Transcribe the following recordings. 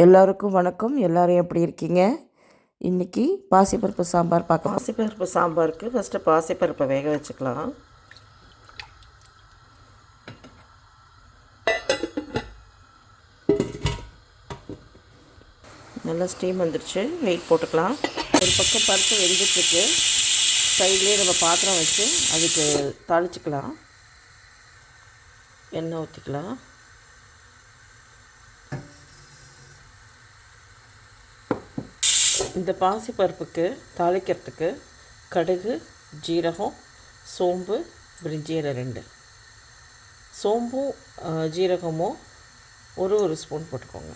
எல்லோருக்கும் வணக்கம். எல்லோரும் எப்படி இருக்கீங்க? இன்றைக்கி பாசிப்பருப்பு சாம்பார் பார்க்கலாம். பாசிப்பருப்பு சாம்பாருக்கு ஃபஸ்ட்டு பாசிப்பருப்பை வேக வச்சுக்கலாம். நல்லா ஸ்டீம் வந்துடுச்சு. வெயிட் போட்டுக்கலாம். ஒரு பக்கம் பருப்பு வெந்துட்டுருக்கு. சைட்லேயே நம்ம பாத்திரம் வச்சு அதுக்கு தாளிச்சிக்கலாம். எண்ணெய் ஊற்றிக்கலாம். இந்த பாசிப்பருப்புக்கு தாளிக்கிறதுக்கு கடுகு, ஜீரகம், சோம்பு, பிரிஞ்சி இலை 2. சோம்பும் ஜீரகமும் ஒரு ஸ்பூன் போட்டுக்கோங்க.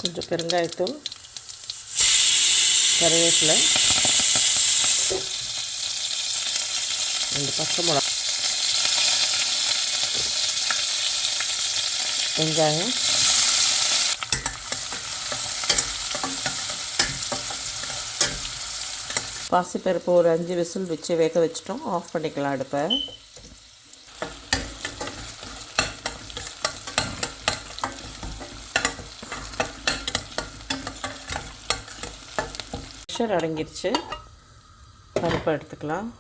கொஞ்சம் பெருங்காயத்தூள், கருவேப்பிலை, 2 பச்சை மிளகா, வெங்காயம், பாசிப்பருப்பு ஒரு 5 விசில் வச்சு வேக வச்சிட்டோம். ஆஃப் பண்ணிக்கலாம் அடுப்பை. ப்ரெஷர் அடங்கிடுச்சு. பருப்பை எடுத்துக்கலாம்.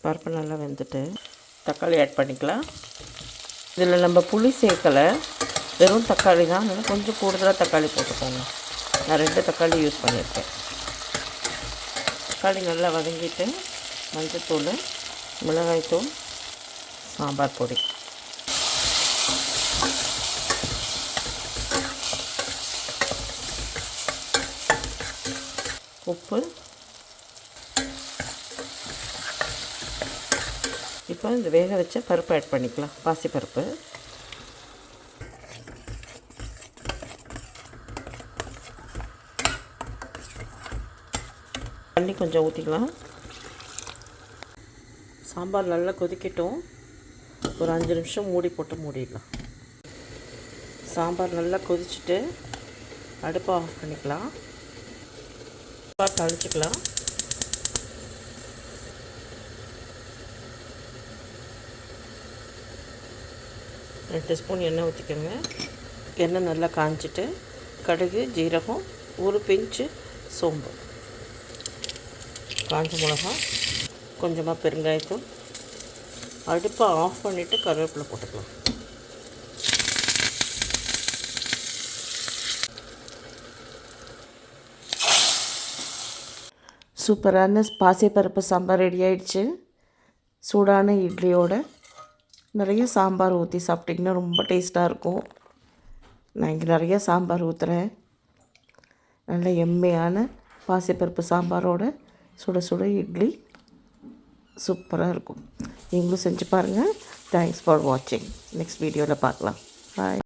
பருப்பு நல்லா வெந்துட்டு தக்காளி ஆட் பண்ணிக்கலாம். இதில் நம்ம புளி சேர்க்கலை, வெறும் தக்காளி தான். அதனால் கொஞ்சம் கூடுதலாக தக்காளி போட்டுக்கோங்க. நான் 2 தக்காளி யூஸ் பண்ணியிருக்கேன். தக்காளி நல்லா வதங்கிட்டு மஞ்சத்தூள், மிளகாய்த்தூள், சாம்பார் பொடி, உப்பு. இப்போ இந்த வேக வச்ச பருப்பு ஆட் பண்ணிக்கலாம். பாசிப்பருப்பு தண்ணி கொஞ்சம் ஊற்றிக்கலாம். சாம்பார் நல்லா கொதிக்கட்டும். ஒரு 5 நிமிஷம் மூடி போட்டு மூடிடலாம். சாம்பார் நல்லா கொதிச்சுட்டு அடுப்பை ஆஃப் பண்ணிக்கலாம். தாளிச்சிக்கலாம். ரெண்டு ஸ்பூன் எண்ணெய் ஊற்றிக்கோங்க. எண்ணெய் நல்லா காஞ்சிட்டு கடுகு, ஜீரகம், ஒரு பிஞ்சு சோம்பு, காஞ்ச மிளகா, கொஞ்சமாக பெருங்காயத்தூள். அடுப்பை ஆஃப் பண்ணிவிட்டு கருவேப்பிலை போட்டுக்கலாம். சூப்பரான பாசிப்பருப்பு சாம்பார் ரெடி ஆயிடுச்சு. சூடான இட்லியோட நிறைய சாம்பார் ஊற்றி சாப்பிட்டிங்கன்னா ரொம்ப டேஸ்ட்டாக இருக்கும். நான் இங்கே நிறைய சாம்பார் ஊற்றுறேன். நல்ல எம்மையான பாசிப்பருப்பு சாம்பாரோட சுட சுட இட்லி சூப்பராக இருக்கும். நீங்களும் செஞ்சு பாருங்கள். தேங்க்ஸ் ஃபார் வாட்சிங். நெக்ஸ்ட் வீடியோவில் பார்க்கலாம். பாய்.